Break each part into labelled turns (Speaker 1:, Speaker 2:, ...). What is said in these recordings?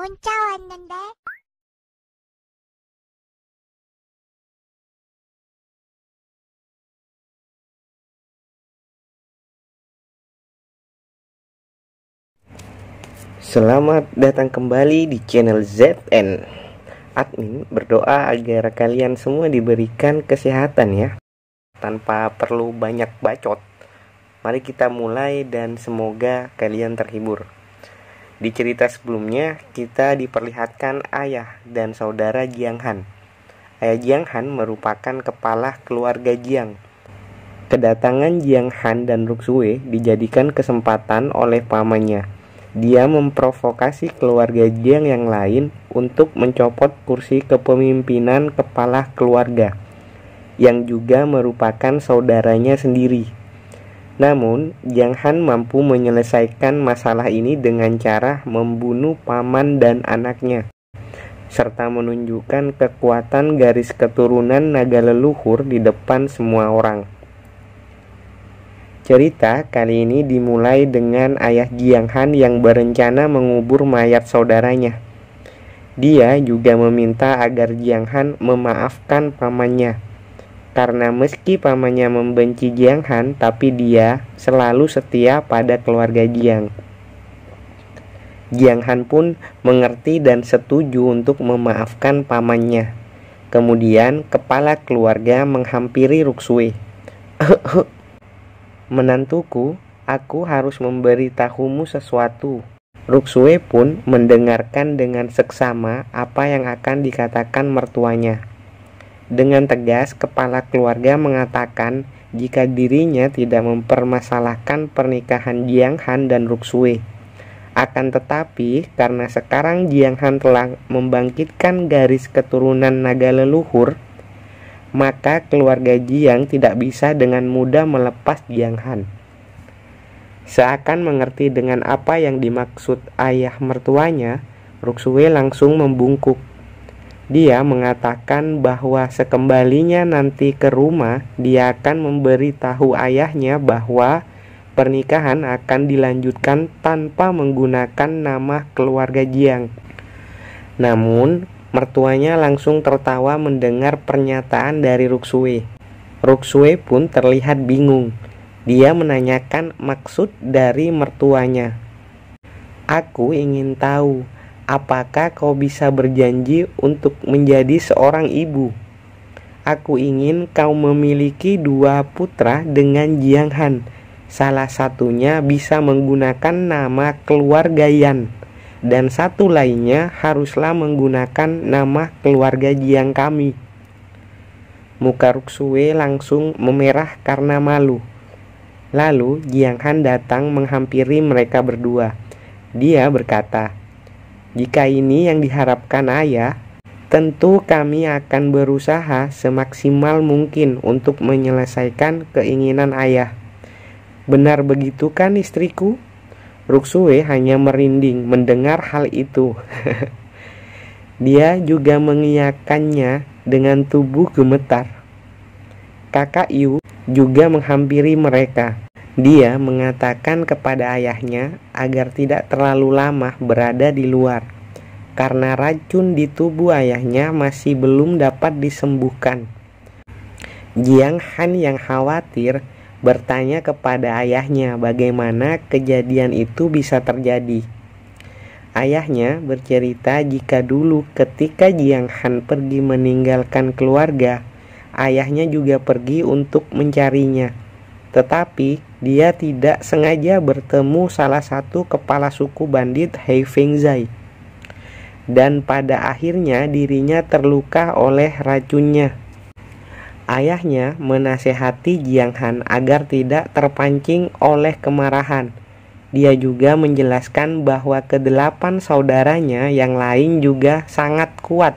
Speaker 1: 문자 왔는데.
Speaker 2: Selamat datang kembali di channel ZN. Admin berdoa agar kalian semua diberikan kesehatan ya, tanpa perlu banyak bacot. Mari kita mulai dan semoga kalian terhibur. Di cerita sebelumnya kita diperlihatkan ayah dan saudara Jiang Han. Ayah Jiang Han merupakan kepala keluarga Jiang. Kedatangan Jiang Han dan Ruxue dijadikan kesempatan oleh pamannya. Dia memprovokasi keluarga Jiang yang lain untuk mencopot kursi kepemimpinan kepala keluarga, yang juga merupakan saudaranya sendiri. Namun, Jiang Han mampu menyelesaikan masalah ini dengan cara membunuh paman dan anaknya, serta menunjukkan kekuatan garis keturunan naga leluhur di depan semua orang. Cerita kali ini dimulai dengan ayah Jiang Han yang berencana mengubur mayat saudaranya. Dia juga meminta agar Jiang Han memaafkan pamannya, karena meski pamannya membenci Jiang Han, tapi dia selalu setia pada keluarga Jiang. Jiang Han pun mengerti dan setuju untuk memaafkan pamannya. Kemudian kepala keluarga menghampiri Ruxue. "Menantuku, aku harus memberitahumu sesuatu." Ruxue pun mendengarkan dengan seksama apa yang akan dikatakan mertuanya. Dengan tegas, kepala keluarga mengatakan jika dirinya tidak mempermasalahkan pernikahan Jiang Han dan Ruxue. Akan tetapi, karena sekarang Jiang Han telah membangkitkan garis keturunan naga leluhur, maka keluarga Jiang tidak bisa dengan mudah melepas Jiang Han. Seakan mengerti dengan apa yang dimaksud ayah mertuanya, Ruxue langsung membungkuk. Dia mengatakan bahwa sekembalinya nanti ke rumah, dia akan memberitahu ayahnya bahwa pernikahan akan dilanjutkan tanpa menggunakan nama keluarga Jiang. Namun, mertuanya langsung tertawa mendengar pernyataan dari Ruxue. Ruxue pun terlihat bingung. Dia menanyakan maksud dari mertuanya. "Aku ingin tahu, apakah kau bisa berjanji untuk menjadi seorang ibu? Aku ingin kau memiliki 2 putra dengan Jiang Han. Salah satunya bisa menggunakan nama keluarga Yan, dan satu lainnya haruslah menggunakan nama keluarga Jiang kami." Muka Ruxue langsung memerah karena malu. Lalu Jiang Han datang menghampiri mereka berdua. Dia berkata, "Jika ini yang diharapkan ayah, tentu kami akan berusaha semaksimal mungkin untuk menyelesaikan keinginan ayah. Benar begitu kan, istriku?" Ruxue hanya merinding mendengar hal itu. Dia juga mengiyakannya dengan tubuh gemetar. Kakak Yu juga menghampiri mereka. Dia mengatakan kepada ayahnya agar tidak terlalu lama berada di luar, karena racun di tubuh ayahnya masih belum dapat disembuhkan. Jiang Han yang khawatir bertanya kepada ayahnya bagaimana kejadian itu bisa terjadi. Ayahnya bercerita jika dulu ketika Jiang Han pergi meninggalkan keluarga, ayahnya juga pergi untuk mencarinya. Tetapi dia tidak sengaja bertemu salah satu kepala suku bandit Hei Fengzai. Dan pada akhirnya dirinya terluka oleh racunnya. Ayahnya menasehati Jiang Han agar tidak terpancing oleh kemarahan. Dia juga menjelaskan bahwa ke-8 saudaranya yang lain juga sangat kuat.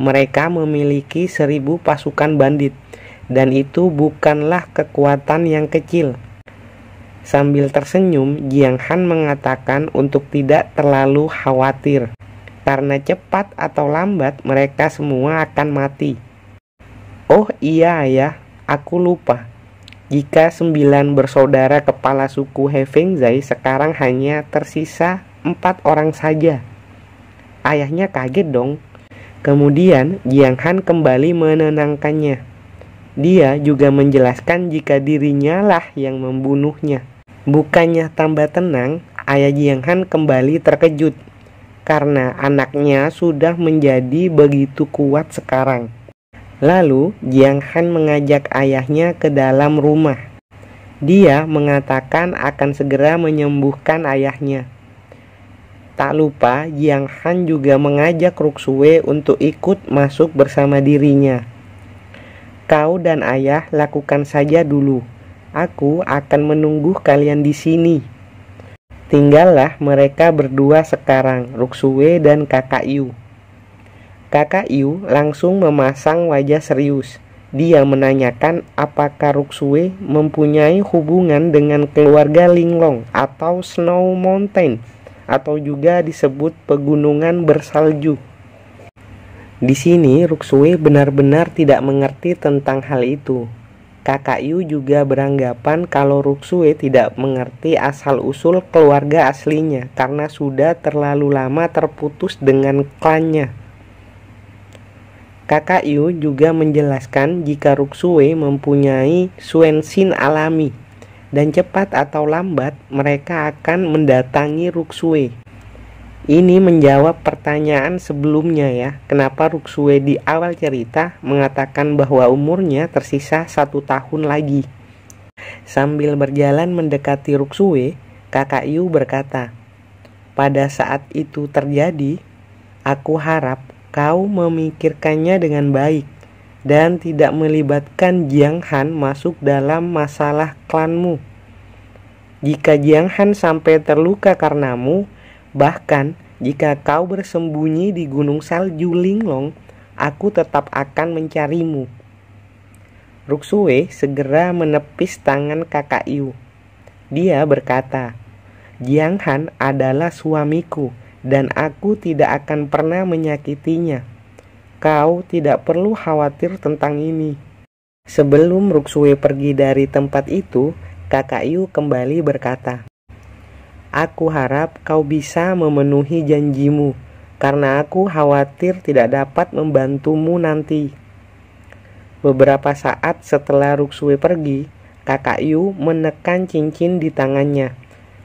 Speaker 2: Mereka memiliki 1000 pasukan bandit, dan itu bukanlah kekuatan yang kecil. Sambil tersenyum, Jiang Han mengatakan untuk tidak terlalu khawatir, karena cepat atau lambat mereka semua akan mati. "Oh iya ayah, aku lupa. Jika 9 bersaudara kepala suku He Fengzai sekarang hanya tersisa 4 orang saja." Ayahnya kaget dong. Kemudian Jiang Han kembali menenangkannya. Dia juga menjelaskan jika dirinya lah yang membunuhnya. Bukannya tambah tenang, ayah Jiang Han kembali terkejut karena anaknya sudah menjadi begitu kuat sekarang. Lalu Jiang Han mengajak ayahnya ke dalam rumah. Dia mengatakan akan segera menyembuhkan ayahnya. Tak lupa Jiang Han juga mengajak Ruksue untuk ikut masuk bersama dirinya. Kau dan ayah lakukan saja dulu. Aku akan menunggu kalian di sini. Tinggallah mereka berdua sekarang, Ruksue dan Kakak Yu. Kakak Yu langsung memasang wajah serius. Dia menanyakan apakah Ruksue mempunyai hubungan dengan keluarga Linglong atau Snow Mountain, atau juga disebut pegunungan bersalju. Di sini Ruksue benar-benar tidak mengerti tentang hal itu. Kakak Yu juga beranggapan kalau Ruksue tidak mengerti asal-usul keluarga aslinya karena sudah terlalu lama terputus dengan klannya. Kakak Yu juga menjelaskan jika Ruksue mempunyai Suenshin alami dan cepat atau lambat mereka akan mendatangi Ruksue. Ini menjawab pertanyaan sebelumnya ya, kenapa Ruksue di awal cerita mengatakan bahwa umurnya tersisa 1 tahun lagi. Sambil berjalan mendekati Ruksue, Kakak Yu berkata, pada saat itu terjadi, aku harap kau memikirkannya dengan baik dan tidak melibatkan Jiang Han masuk dalam masalah klanmu. Jika Jiang Han sampai terluka karenamu, bahkan jika kau bersembunyi di gunung salju Linglong, aku tetap akan mencarimu. Ruksue segera menepis tangan Kakak Yu. Dia berkata, Jiang Han adalah suamiku dan aku tidak akan pernah menyakitinya. Kau tidak perlu khawatir tentang ini. Sebelum Ruksue pergi dari tempat itu, Kakak Yu kembali berkata, aku harap kau bisa memenuhi janjimu, karena aku khawatir tidak dapat membantumu nanti. Beberapa saat setelah Ruksue pergi, Kakak Yu menekan cincin di tangannya.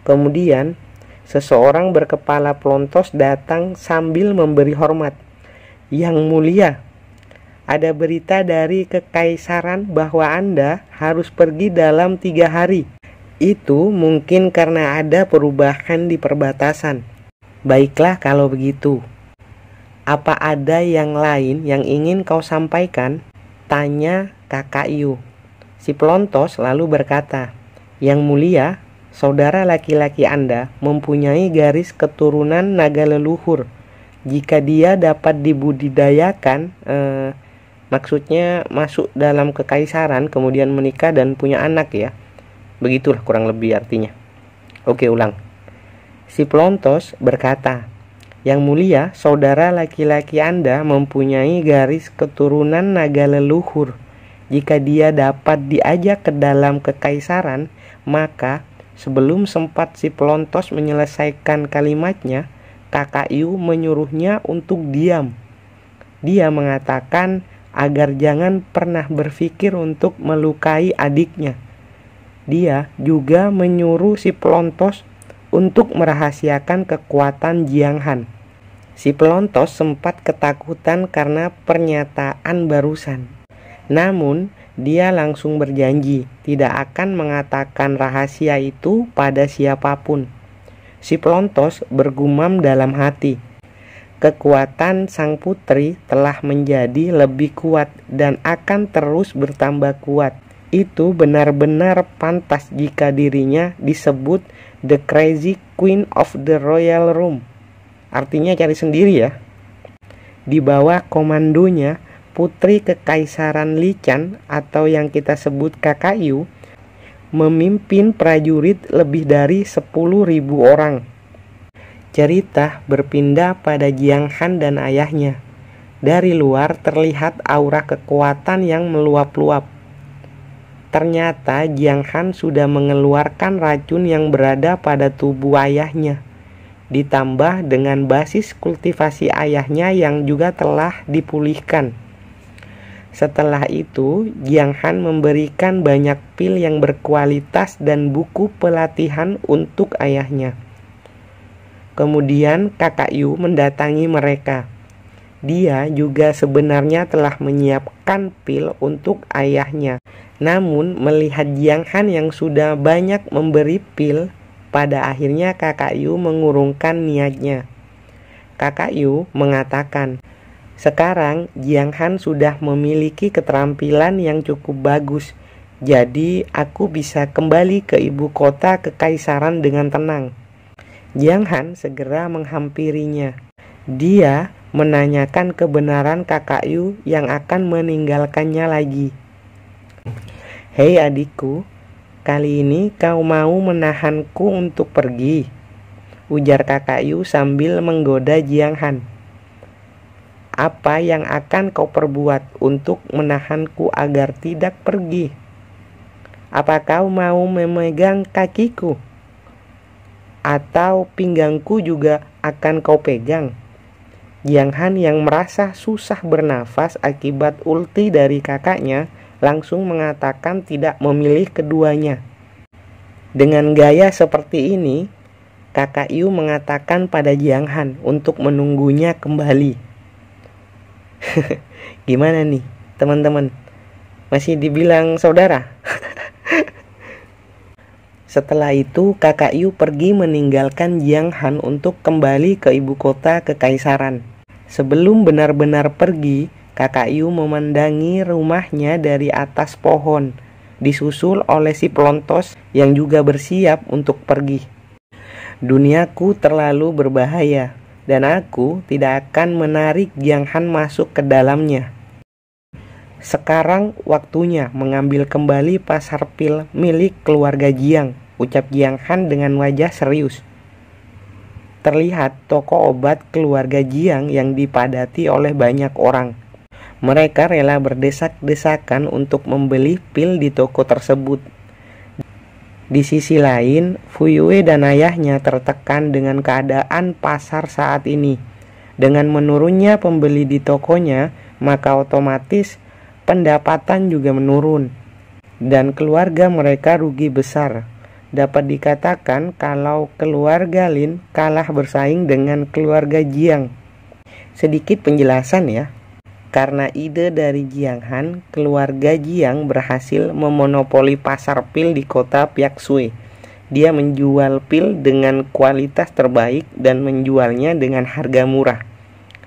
Speaker 2: Kemudian, seseorang berkepala pelontos datang sambil memberi hormat. Yang mulia, ada berita dari kekaisaran bahwa Anda harus pergi dalam 3 hari. Itu mungkin karena ada perubahan di perbatasan. Baiklah kalau begitu. Apa ada yang lain yang ingin kau sampaikan? Tanya Kakak Yu. Si pelontos lalu berkata, Yang mulia, saudara laki-laki Anda mempunyai garis keturunan naga leluhur. Jika dia dapat dibudidayakan, maksudnya masuk dalam kekaisaran, kemudian menikah dan punya anak ya. Begitulah kurang lebih artinya. Oke, ulang. Si pelontos berkata, Yang mulia, saudara laki-laki Anda mempunyai garis keturunan naga leluhur. Jika dia dapat diajak ke dalam kekaisaran, maka sebelum sempat si pelontos menyelesaikan kalimatnya, Kakak Yu menyuruhnya untuk diam. Dia mengatakan agar jangan pernah berpikir untuk melukai adiknya. Dia juga menyuruh si pelontos untuk merahasiakan kekuatan Jiang Han. Si pelontos sempat ketakutan karena pernyataan barusan. Namun, dia langsung berjanji tidak akan mengatakan rahasia itu pada siapapun. Si pelontos bergumam dalam hati, kekuatan sang putri telah menjadi lebih kuat dan akan terus bertambah kuat. Itu benar-benar pantas jika dirinya disebut The Crazy Queen of the Royal Room. Artinya cari sendiri ya. Di bawah komandonya, Putri Kekaisaran Lichan atau yang kita sebut Kakak Yu memimpin prajurit lebih dari 10.000 orang. Cerita berpindah pada Jiang Han dan ayahnya. Dari luar terlihat aura kekuatan yang meluap-luap. Ternyata Jiang Han sudah mengeluarkan racun yang berada pada tubuh ayahnya. ditambah dengan basis kultivasi ayahnya yang juga telah dipulihkan. Setelah itu, Jiang Han memberikan banyak pil yang berkualitas dan buku pelatihan untuk ayahnya. Kemudian kakak Yu mendatangi mereka. Dia juga sebenarnya telah menyiapkan pil untuk ayahnya. Namun melihat Jiang Han yang sudah banyak memberi pil, pada akhirnya kakak Yu mengurungkan niatnya. Kakak Yu mengatakan, sekarang Jiang Han sudah memiliki keterampilan yang cukup bagus. Jadi aku bisa kembali ke ibu kota kekaisaran dengan tenang. Jiang Han segera menghampirinya. Dia menanyakan kebenaran kakak Yu yang akan meninggalkannya lagi. Hei adikku, kali ini kau mau menahanku untuk pergi, ujar kakak Yu sambil menggoda Jiang Han. Apa yang akan kau perbuat untuk menahanku agar tidak pergi? Apa kau mau memegang kakiku? Atau pinggangku juga akan kau pegang? Jiang Han yang merasa susah bernafas akibat ulti dari kakaknya langsung mengatakan tidak memilih keduanya. Dengan gaya seperti ini, kakak Yu mengatakan pada Jiang Han untuk menunggunya kembali. Gimana nih teman-teman? Masih dibilang saudara? Setelah itu kakak Yu pergi meninggalkan Jiang Han untuk kembali ke ibu kota kekaisaran. Sebelum benar-benar pergi, kakak Yu memandangi rumahnya dari atas pohon, disusul oleh si pelontos yang juga bersiap untuk pergi. Duniaku terlalu berbahaya, dan aku tidak akan menarik Jiang Han masuk ke dalamnya. Sekarang waktunya mengambil kembali pasar pil milik keluarga Jiang, ucap Jiang Han dengan wajah serius. Terlihat toko obat keluarga Jiang yang dipadati oleh banyak orang. Mereka rela berdesak-desakan untuk membeli pil di toko tersebut. Di sisi lain, Fu Yue dan ayahnya tertekan dengan keadaan pasar saat ini. Dengan menurunnya pembeli di tokonya, maka otomatis pendapatan juga menurun. Dan keluarga mereka rugi besar. Dapat dikatakan kalau keluarga Lin kalah bersaing dengan keluarga Jiang. Sedikit penjelasan ya. Karena ide dari Jiang Han, keluarga Jiang berhasil memonopoli pasar pil di kota Piaksui. Dia menjual pil dengan kualitas terbaik dan menjualnya dengan harga murah.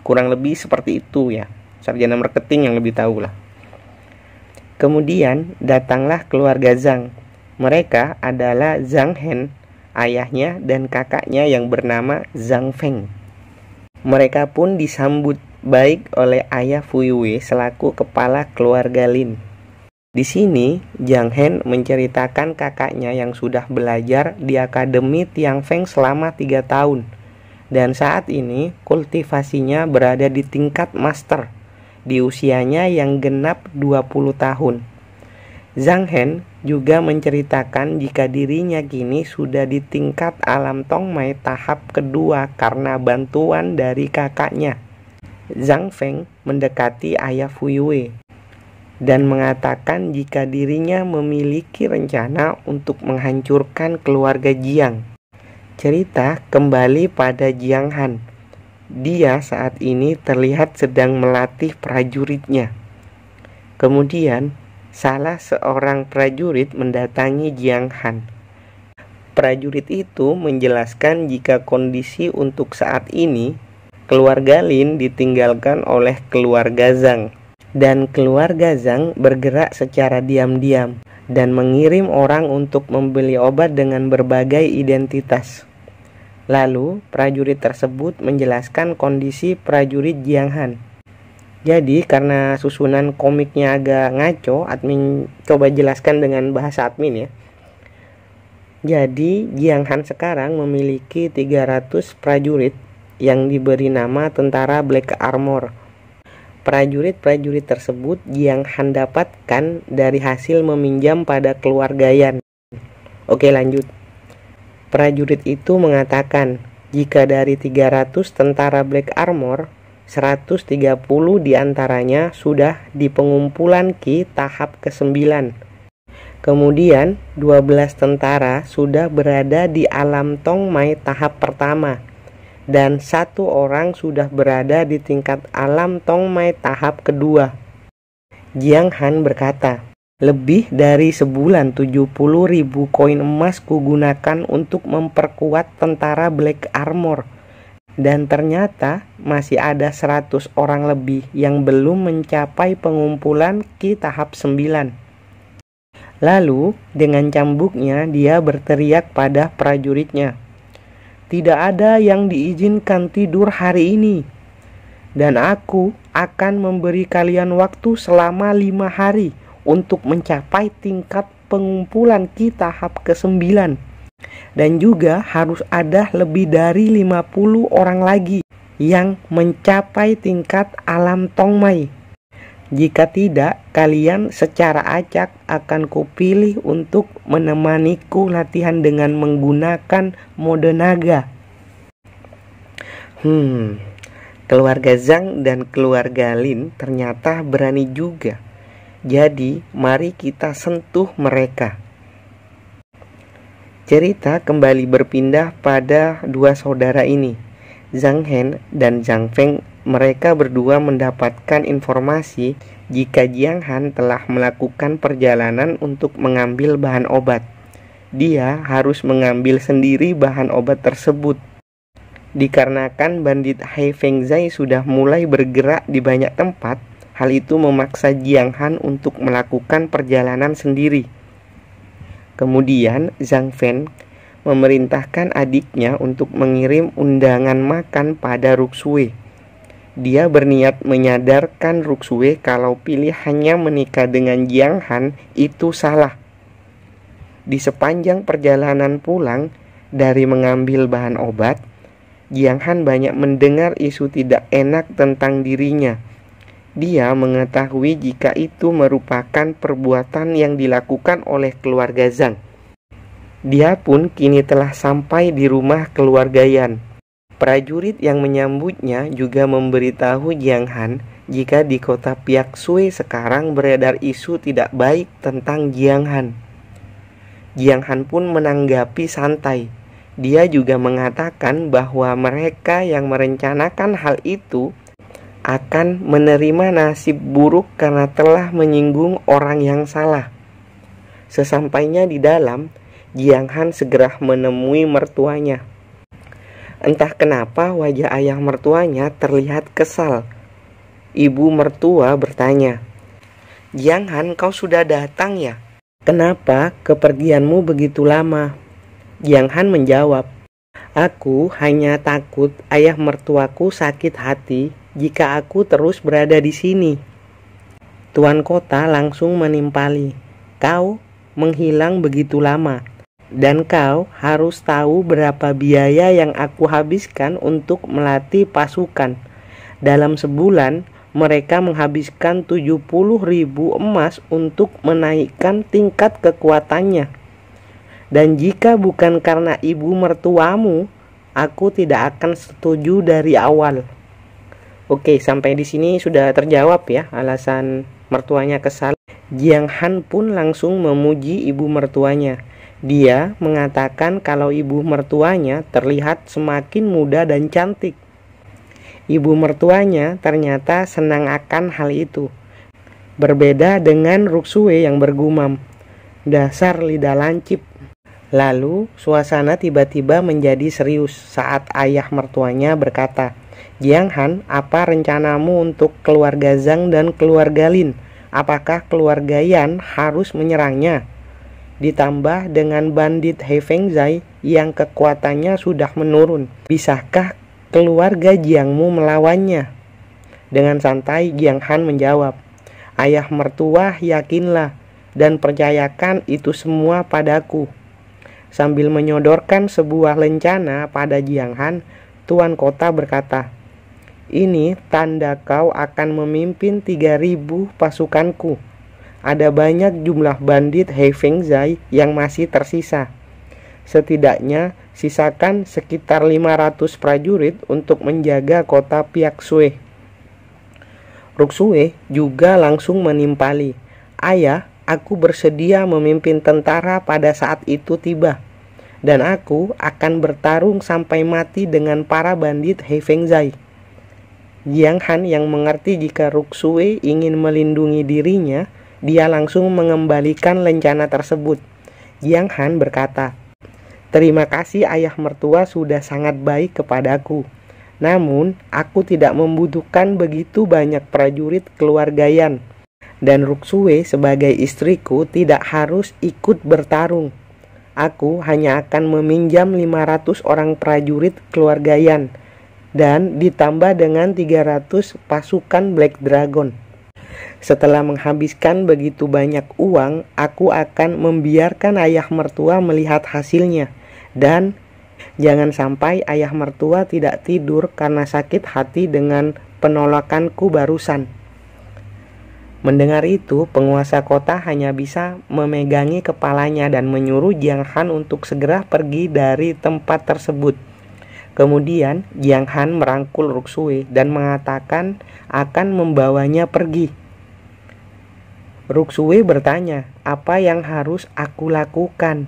Speaker 2: Kurang lebih seperti itu ya. Sarjana marketing yang lebih tahu lah. Kemudian datanglah keluarga Zhang. Mereka adalah Zhang Hen, ayahnya dan kakaknya yang bernama Zhang Feng. Mereka pun disambut baik oleh ayah Fu Yue selaku kepala keluarga Lin. Di sini, Zhang Hen menceritakan kakaknya yang sudah belajar di Akademi Tiang Feng selama 3 tahun. Dan saat ini kultivasinya berada di tingkat master, di usianya yang genap 20 tahun. Zhang Hen juga menceritakan jika dirinya kini sudah di tingkat alam Tongmai tahap kedua karena bantuan dari kakaknya. Zhang Feng mendekati ayah Fu Yue dan mengatakan jika dirinya memiliki rencana untuk menghancurkan keluarga Jiang. Cerita kembali pada Jiang Han. Dia saat ini terlihat sedang melatih prajuritnya. Kemudian salah seorang prajurit mendatangi Jiang Han. Prajurit itu menjelaskan jika kondisi untuk saat ini keluarga Lin ditinggalkan oleh keluarga Zhang, dan keluarga Zhang bergerak secara diam-diam dan mengirim orang untuk membeli obat dengan berbagai identitas. Lalu prajurit tersebut menjelaskan kondisi prajurit Jiang Han. Jadi karena susunan komiknya agak ngaco, admin coba jelaskan dengan bahasa admin ya. Jadi Jiang Han sekarang memiliki 300 prajurit yang diberi nama tentara Black Armor. Prajurit-prajurit tersebut Jiang Han dapatkan dari hasil meminjam pada keluarga Yan. Oke lanjut. Prajurit itu mengatakan Jika dari 300 tentara Black Armor, 130 diantaranya sudah di pengumpulan Ki tahap ke-9. Kemudian 12 tentara sudah berada di alam Tongmai tahap pertama, dan 1 orang sudah berada di tingkat alam Tongmai tahap kedua. Jiang Han berkata, lebih dari sebulan 70.000 koin emas kugunakan untuk memperkuat tentara Black Armor, dan ternyata masih ada 100 orang lebih yang belum mencapai pengumpulan Ki tahap 9. Lalu dengan cambuknya dia berteriak pada prajuritnya, tidak ada yang diizinkan tidur hari ini, dan aku akan memberi kalian waktu selama 5 hari untuk mencapai tingkat pengumpulan Ki tahap ke-9. Dan juga harus ada lebih dari 50 orang lagi yang mencapai tingkat alam Tongmai. Jika tidak, kalian secara acak akan kupilih untuk menemaniku latihan dengan menggunakan mode naga. Keluarga Zhang dan keluarga Lin ternyata berani juga. Jadi, mari kita sentuh mereka. Cerita kembali berpindah pada 2 saudara ini, Zhang Hen dan Zhang Feng. Mereka berdua mendapatkan informasi jika Jiang Han telah melakukan perjalanan untuk mengambil bahan obat. Dia harus mengambil sendiri bahan obat tersebut. Dikarenakan bandit Hai Fengzai sudah mulai bergerak di banyak tempat, hal itu memaksa Jiang Han untuk melakukan perjalanan sendiri. Kemudian Zhang Feng memerintahkan adiknya untuk mengirim undangan makan pada Ruxue. Dia berniat menyadarkan Ruxue kalau pilihannya menikah dengan Jiang Han itu salah. Di sepanjang perjalanan pulang dari mengambil bahan obat, Jiang Han banyak mendengar isu tidak enak tentang dirinya. Dia mengetahui jika itu merupakan perbuatan yang dilakukan oleh keluarga Zhang. Dia pun kini telah sampai di rumah keluarga Yan. Prajurit yang menyambutnya juga memberitahu Jiang Han jika di kota Piaksui sekarang beredar isu tidak baik tentang Jiang Han. Jiang Han pun menanggapi santai. Dia juga mengatakan bahwa mereka yang merencanakan hal itu akan menerima nasib buruk karena telah menyinggung orang yang salah. Sesampainya di dalam, Jiang Han segera menemui mertuanya. Entah kenapa wajah ayah mertuanya terlihat kesal. Ibu mertua bertanya, Jiang Han, kau sudah datang ya? Kenapa kepergianmu begitu lama? Jiang Han menjawab, aku hanya takut ayah mertuaku sakit hati jika aku terus berada di sini. Tuan kota langsung menimpali, kau menghilang begitu lama, dan kau harus tahu berapa biaya yang aku habiskan untuk melatih pasukan. Dalam sebulan, mereka menghabiskan 70.000 emas untuk menaikkan tingkat kekuatannya. Dan jika bukan karena ibu mertuamu, aku tidak akan setuju dari awal. Oke, sampai di sini sudah terjawab ya alasan mertuanya kesal. Jiang Han pun langsung memuji ibu mertuanya. Dia mengatakan kalau ibu mertuanya terlihat semakin muda dan cantik. Ibu mertuanya ternyata senang akan hal itu. Berbeda dengan Ruxue yang bergumam, dasar lidah lancip. Lalu suasana tiba-tiba menjadi serius saat ayah mertuanya berkata, Jiang Han, apa rencanamu untuk keluarga Zhang dan keluarga Lin? Apakah keluarga Yan harus menyerangnya? Ditambah dengan bandit Hai Fengzai yang kekuatannya sudah menurun. Bisakah keluarga Jiangmu melawannya? Dengan santai Jiang Han menjawab, ayah mertua, yakinlah dan percayakan itu semua padaku. Sambil menyodorkan sebuah lencana pada Jiang Han, tuan kota berkata, ini tanda kau akan memimpin 3.000 pasukanku. Ada banyak jumlah bandit Hai Fengzai yang masih tersisa. Setidaknya sisakan sekitar 500 prajurit untuk menjaga kota Piaksue. Ruksue juga langsung menimpali, "Ayah, aku bersedia memimpin tentara pada saat itu tiba, dan aku akan bertarung sampai mati dengan para bandit Heifengzai." Jiang Han yang mengerti jika Ruksue ingin melindungi dirinya, dia langsung mengembalikan lencana tersebut. Jiang Han berkata, "Terima kasih ayah mertua sudah sangat baik kepadaku. Namun, aku tidak membutuhkan begitu banyak prajurit keluargayan. Dan Ruksue sebagai istriku tidak harus ikut bertarung. Aku hanya akan meminjam 500 orang prajurit keluargayan dan ditambah dengan 300 pasukan Black Dragon. Setelah menghabiskan begitu banyak uang, aku akan membiarkan ayah mertua melihat hasilnya. Dan jangan sampai ayah mertua tidak tidur karena sakit hati dengan penolakanku barusan." Mendengar itu, penguasa kota hanya bisa memegangi kepalanya dan menyuruh Jiang Han untuk segera pergi dari tempat tersebut. Kemudian Jiang Han merangkul Ruksue dan mengatakan akan membawanya pergi. Ruksue bertanya, "Apa yang harus aku lakukan?"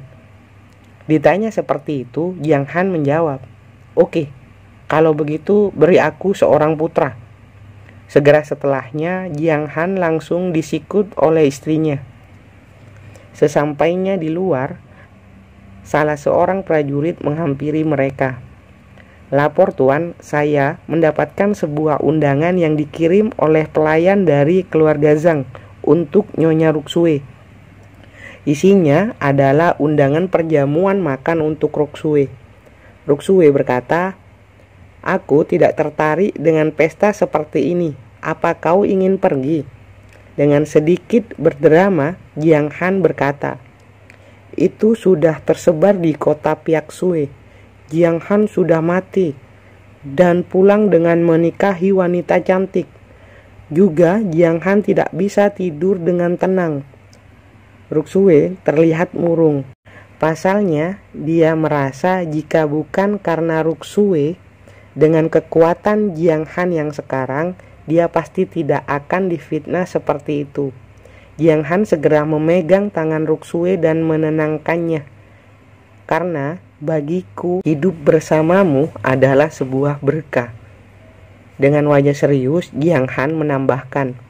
Speaker 2: Ditanya seperti itu, Jiang Han menjawab, "Oke, kalau begitu beri aku seorang putra." Segera setelahnya, Jiang Han langsung disikut oleh istrinya. Sesampainya di luar, salah seorang prajurit menghampiri mereka. "Lapor tuan, saya mendapatkan sebuah undangan yang dikirim oleh pelayan dari keluarga Zhang untuk Nyonya Ruksue. Isinya adalah undangan perjamuan makan untuk Ruksue." Ruksue berkata, "Aku tidak tertarik dengan pesta seperti ini. Apa kau ingin pergi?" Dengan sedikit berdrama, Jiang Han berkata, "Itu sudah tersebar di kota Piaksue. Jiang Han sudah mati dan pulang dengan menikahi wanita cantik. Juga Jiang Han tidak bisa tidur dengan tenang." Ruksue terlihat murung. Pasalnya, dia merasa jika bukan karena Ruksue, dengan kekuatan Jiang Han yang sekarang, dia pasti tidak akan difitnah seperti itu. Jiang Han segera memegang tangan Ruksue dan menenangkannya. "Karena bagiku, hidup bersamamu adalah sebuah berkah." Dengan wajah serius, Jiang Han menambahkan,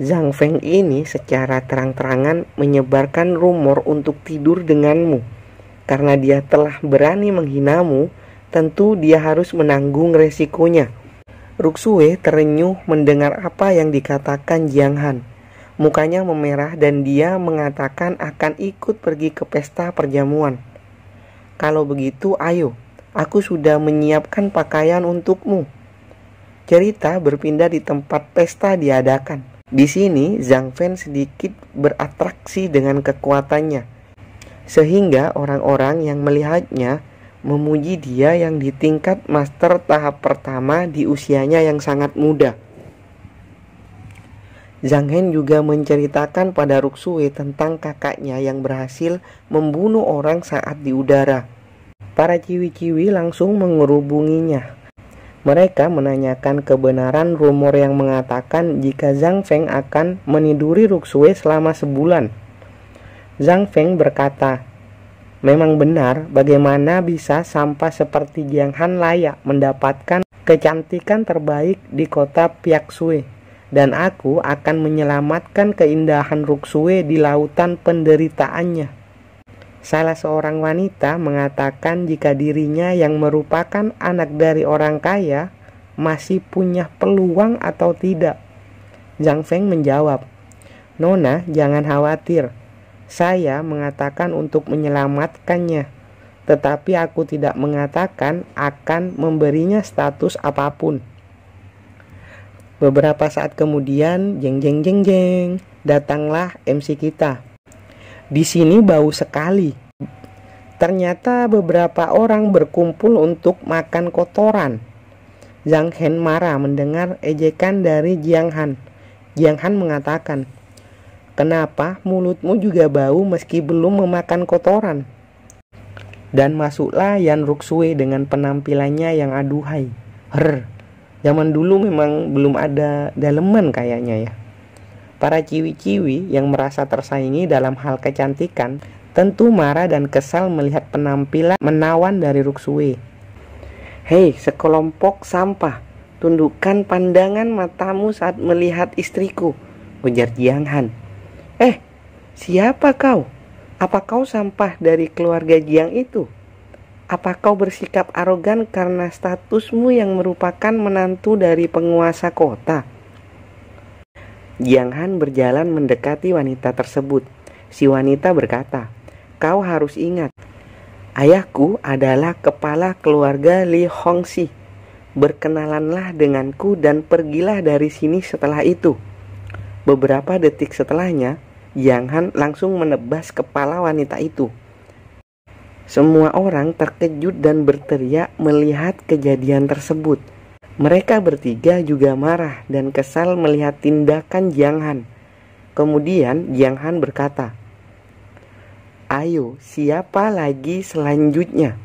Speaker 2: "Zhang Feng ini secara terang-terangan menyebarkan rumor untuk tidur denganmu. Karena dia telah berani menghinamu, tentu dia harus menanggung resikonya." Ruksue terenyuh mendengar apa yang dikatakan Jiang Han. Mukanya memerah dan dia mengatakan akan ikut pergi ke pesta perjamuan. "Kalau begitu, ayo, aku sudah menyiapkan pakaian untukmu." Cerita berpindah di tempat pesta diadakan. Di sini Zhang Feng sedikit beratraksi dengan kekuatannya, sehingga orang-orang yang melihatnya memuji dia yang di tingkat master tahap pertama di usianya yang sangat muda. Zhang Hen juga menceritakan pada Ruksue tentang kakaknya yang berhasil membunuh orang saat di udara. Para ciwi-ciwi langsung mengerubunginya. Mereka menanyakan kebenaran rumor yang mengatakan jika Zhang Feng akan meniduri Ruksue selama sebulan. Zhang Feng berkata, "Memang benar, bagaimana bisa sampah seperti Jiang Han layak mendapatkan kecantikan terbaik di kota Piaksue, dan aku akan menyelamatkan keindahan Ruksue di lautan penderitaannya." Salah seorang wanita mengatakan jika dirinya yang merupakan anak dari orang kaya masih punya peluang atau tidak. Zhang Feng menjawab, "Nona, jangan khawatir. Saya mengatakan untuk menyelamatkannya, tetapi aku tidak mengatakan akan memberinya status apapun." Beberapa saat kemudian, jeng jeng jeng jeng, datanglah MC kita. Di sini bau sekali. Ternyata beberapa orang berkumpul untuk makan kotoran. Zhang Hen marah mendengar ejekan dari Jiang Han. Jiang Han mengatakan, "Kenapa mulutmu juga bau meski belum memakan kotoran?" Dan masuklah Yan Ruksue dengan penampilannya yang aduhai. Zaman dulu memang belum ada daleman kayaknya ya. Para ciwi-ciwi yang merasa tersaingi dalam hal kecantikan tentu marah dan kesal melihat penampilan menawan dari Ruksue. "Hei, sekelompok sampah, tundukkan pandangan matamu saat melihat istriku," ujar Jiang Han. Siapa kau? Apa kau sampah dari keluarga Jiang itu? Apa kau bersikap arogan karena statusmu yang merupakan menantu dari penguasa kota?" Jiang Han berjalan mendekati wanita tersebut. Si wanita berkata, "Kau harus ingat, ayahku adalah kepala keluarga Li Hongxi. Berkenalanlah denganku dan pergilah dari sini setelah itu." Beberapa detik setelahnya, Jiang Han langsung menebas kepala wanita itu. Semua orang terkejut dan berteriak melihat kejadian tersebut. Mereka bertiga juga marah dan kesal melihat tindakan Jiang Han. Kemudian Jiang Han berkata, "Ayo, siapa lagi selanjutnya?"